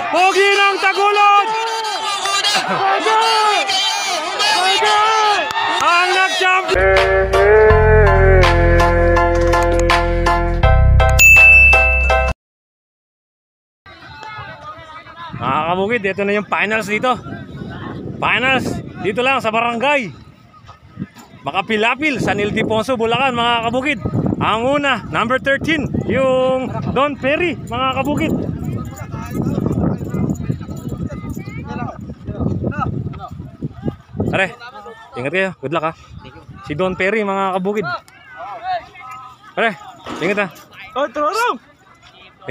Pogi ng Tagulod! Ang nag-champion! Mga kabukid, ito na yung finals dito. Finals dito lang sa barangay Makapilapil, San Ildefonso, Bulacan, mga kabukid. Ang una, number 13, yung Don Perry, mga kabukid. Are, ingat kayo, good luck ha. Si Don Perry, mga kabukid. Are, ingat ha.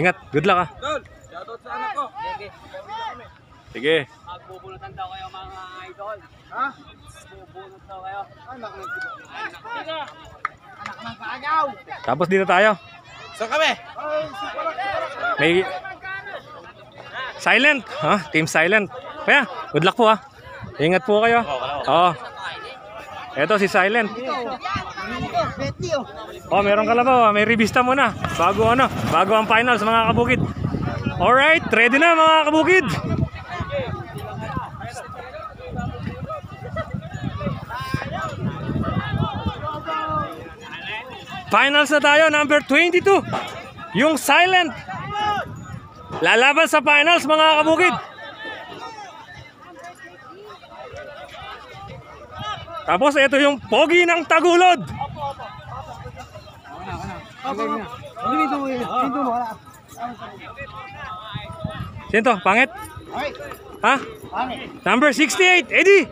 Ingat, good luck ha. Shoutout sa anak ko. Sige. Magbubunutan daw kayo mga idol. Ha? Bubunot daw kayo. Anak ng kaagaw. Tapos dito tayo. Saan kami? May silent, ha? Team silent. Kaya, good luck po ha. Ingat po kayo. Oo. Ito si Silent. Oh, meron kalabaw, may revista muna bago bago ang finals, mga kabukid. Alright, ready na mga kabukid. Finals na tayo, number 22. Yung Silent lalaban sa finals, mga kabukid. Tapos ito yung Pogi ng Tagulod. Sino? Pangit? Ha? Number 68, Eddie.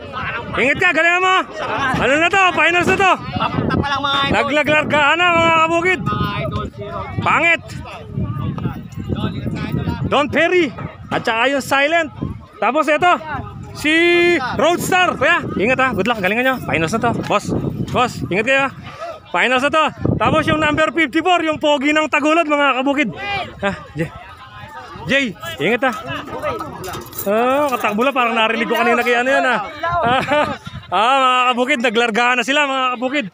Ingat ka, galingan mo. Ano na to? Finals na to. Naglaglargaan na, mga kabukid. Pangit. Don Perry. At saka yung Silent. Tapos ito, si Roadstar. Kuya, ingat ha. Good luck, galingan nyo. Finals na to. Boss, ingat kayo ha. Finals na to. Tapos yung number 54, yung Pogi ng Tagulod, mga kabukid. Ha, Jay, ingat ha. Oh, katakbo lang, parang narinig ko kanina kaya ano yan ha. Mga kabukid, naglargahan na sila, mga kabukid.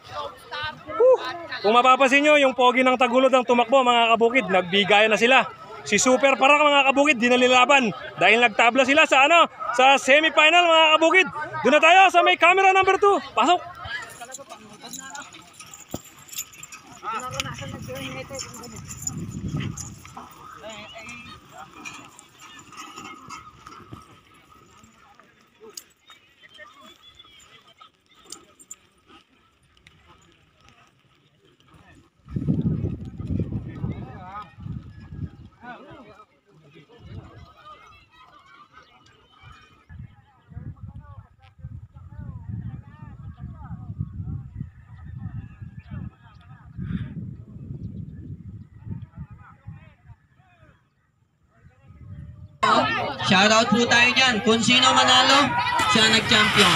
Kung mapapansin nyo, yung Pogi ng Tagulod ang tumakbo, mga kabukid. Nagbigayan na sila. Si Super Parak, mga kabukid, di nalilaban dahil nagtabla sila sa sa semi-final, mga kabukid. Doon na tayo sa may camera number 2. Pasok. Shoutout po tayo dyan. Kung sino manalo, siya nag-champion.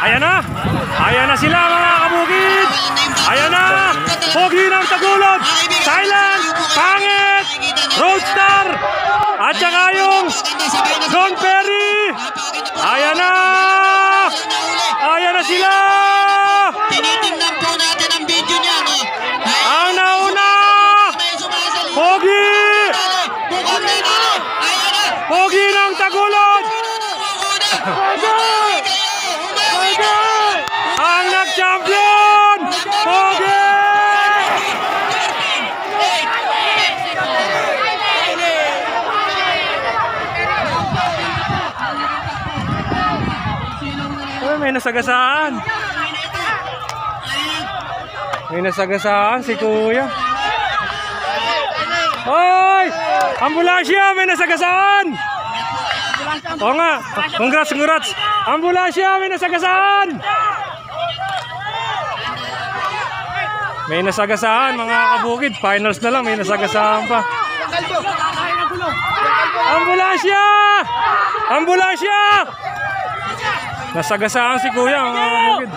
Ayan na sila, mga kabukid. Ayan na, Pogi ng Tagulod, Silent, Pangit, Roadstar, at saka yung Don Perry. Ayan na sila. Tinitingnan po natin ang video niya. Ang nauna, Pogi ng Tagulod. Ang nag-champion, Pogi. May nasagasaan. May nasagasaan si Kuya. Hoy! Ambulansya! May nasagasaan! Oo nga! Congrats! Ambulansya! May nasagasaan! May nasagasaan, mga kabukid. Finals na lang, may nasagasaan pa. Ambulansya! Nasagasaan si Kuya, mga kabukid.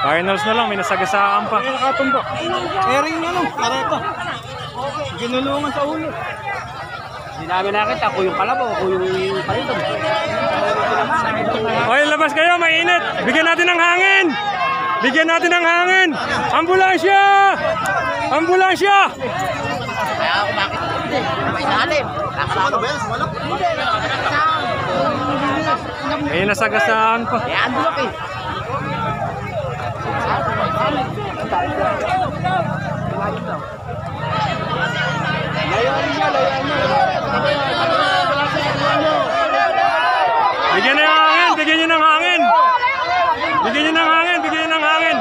Finals na lang, may nasagasaan pa. Nakatumbo. Ering kareta. Ginulungan sa ulo. Hindi namin nakita kung yung kalabaw, kung yung palito. Hoy, labas kayo, mainit. Bigyan natin ng hangin. Ambulansya! Ilalim. Ano ba yan? Sumalok? May nasagasaan pa. Eh, andulok eh. Bigyan niyo ng hangin, bigyan niyo ng hangin. Bigyan niyo ng hangin, bigyan niyo ng hangin.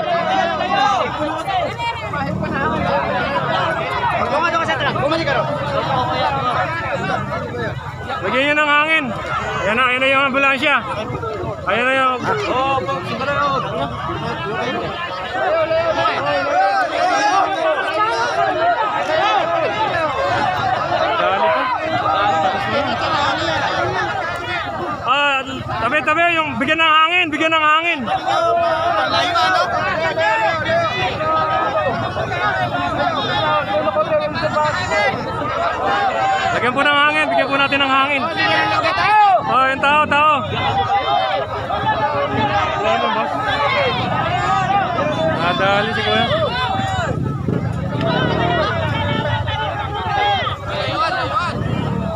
Bigyan niyo ng hangin. Ayan na yung ambulansya. Ayan na yung... Tabi, yung bigyan ng hangin, bigyan ng hangin. Lagyan po ng hangin, bigyan po natin ng hangin. Oh, yung tao. Nadali si Kuya.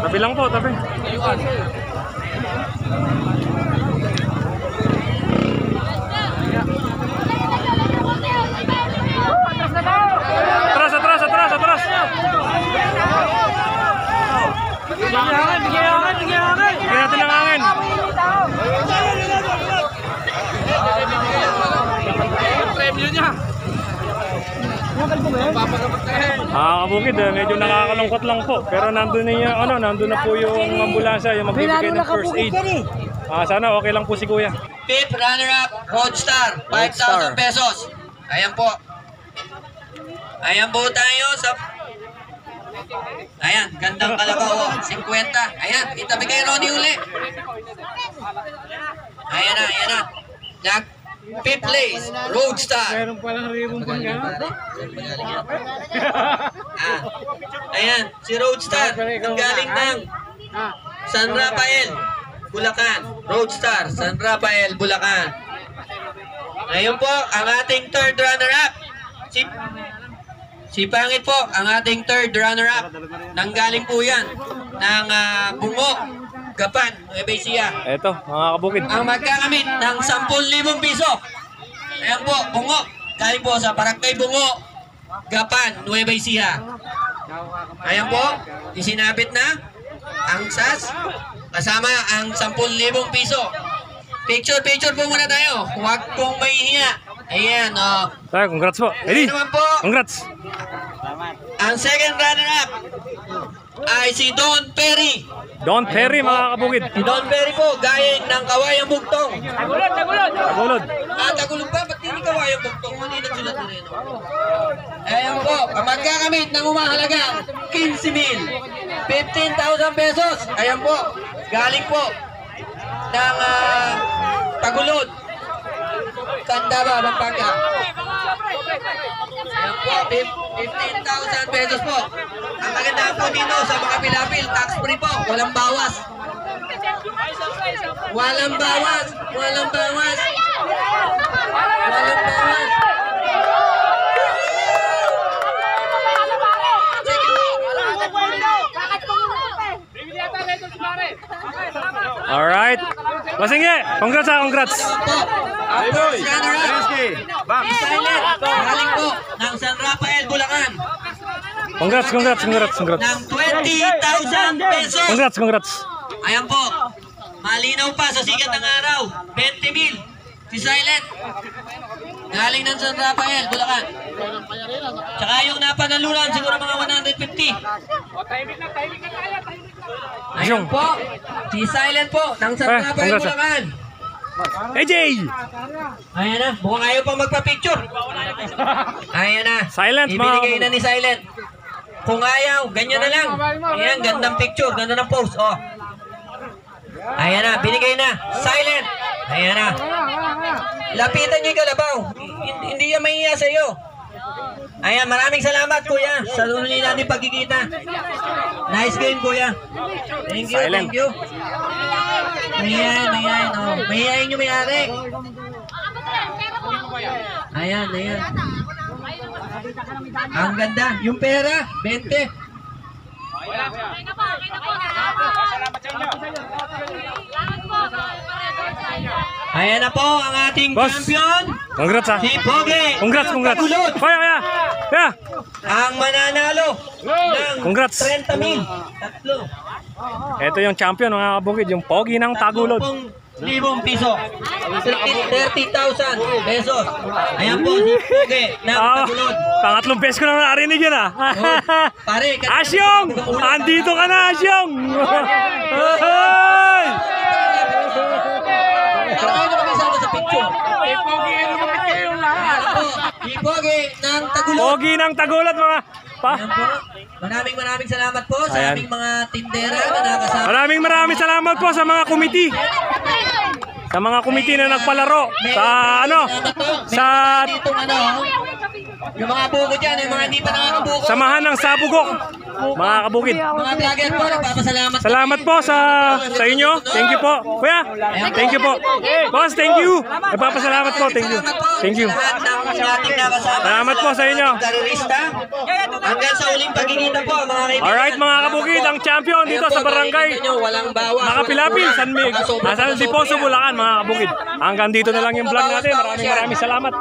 Tabi lang po, tabi. Atras. Bigyan natin ng hangin. Premyo niya. Kabukid, medyo nakakalungkot lang po. Pero nandun na po yung ambulansya, yung magbibigay ng first aid. Sana okay lang po si Kuya. Fifth runner-up, Roadstar, 5,000 pesos. Ayan po. Ayan po tayo sa... Ayan, gandang kalabaw. 50. Ayan, itabi kay Ronnie uli. Ayan na. Fifth place, Roadstar. Meron palang ribong pang gano'n. Ayan, si Roadstar. Galing ng San Rafael, Bulacan. Roadstar, San Rafael, Bulacan. Ngayon po, ang ating third runner-up. Si Pangit po, ang ating third runner-up. Nanggaling po yan ng Bungo, Gapan, Nueva Ecija. Eto, mga kabukid. Ang magkakamit ng 10,000 piso. Ayan po, Bungo. Galing po sa Barangay Bungo, Gapan, Nueva Ecija. Ayan po, isinabit na ang SAS kasama ang 10,000 piso. Picture po muna tayo. Huwag pong mahihiya. Ayan, Tayo, congrats po. Eddie, naman po, congrats. ang second runner-up ay si Don Perry. Don Perry, mga kabukid. Si Don Perry po, gayeng ng Kawayang Bugtong. Tagulod. Tagulog ba? Ba't hindi Kawayang Bugtong? Hindi nagsulat na rin. Ayan po, ang magkakamit ng umahalagang 15,000. 15,000 pesos. Ayan po, galing po ng Tagulod. Candaba, Pampanga. Ayan po, 15,000 pesos po. Ang maganda po dito sa mga pilapil, tax free po, walang bawas. Walang bawas. Alright. Masingge, congrats. Silent, galing po ng San Rafael, Bulacan. Congrats. Ng 20,000 pesos. Congrats. Ayan po, malinaw pa sa sikat ng araw. 20,000. Si Silent, galing ng San Rafael, Bulacan. Tsaka yung napanalunan, siguro mga 150. Ayan po, si Silent po, ng San Rafael, congrats. Bulacan. AJ! Ayan na, mukhang ayaw pang magpa-picture. Ayan na, Silent, ibinigay na ni Silent. Kung ayaw, ganyan na lang. Ayan, gandang picture, ganda ng post. Oh. Ayan na, binigay na. Silent. Ayan na. Lapitan niyo yung kalabaw. Hindi yan mahiya sa iyo. Ayan, maraming salamat kuya sa tunay natin pagkikita. Nice game kuya. Thank you. Ayan. Oh. Mahihayin nyo may-ari. Ayan. Ang ganda. Yung pera, 20. Ayan na po ang ating Boss. champion, Congrats ha. si Pogi. Congrats. Tagulod. Kaya. Ang mananalo ng Congrats. 30,000. Tatlo. Ito yung champion mga kabukid, yung Pogi ng Tagulod. 10,000 piso. 30,000 pesos. Ayan po si Pogi ng Tagulod. Pangatlong beses ko na narinig yun ah. Pare, Asyong! Andito ka na, Asyong! Hoy! Ano kami sama sa picture? Si Pogi ng Tagulod. Pogi ng Tagulod mga pa. Ayan po. Maraming salamat po sa Ayan. aming mga tindera na nakasama. Maraming salamat po sa mga committee. Sa mga committee na nagpalaro sa sa Ditong yung mga buko dyan, yung mga hindi pa nakakabuko. samahan ng Sabugok. Mga kabukid. Mga vlogger po, nagpapasalamat. Salamat po sa inyo. Thank you po. Kuya, thank you po. Boss, thank you. Nagpapasalamat po. Thank you. Thank you. Lahat ng ating nakasama. Salamat po sa inyo. Karerista. Hanggang sa uling pagkikita po, mga kaibigan. Alright mga kabukid, ang champion dito sa barangay Walang bawas. Makapilapil, San Mig, San Diposo, Bulacan mga kabukid. Hanggang dito na lang yung vlog natin. Maraming salamat.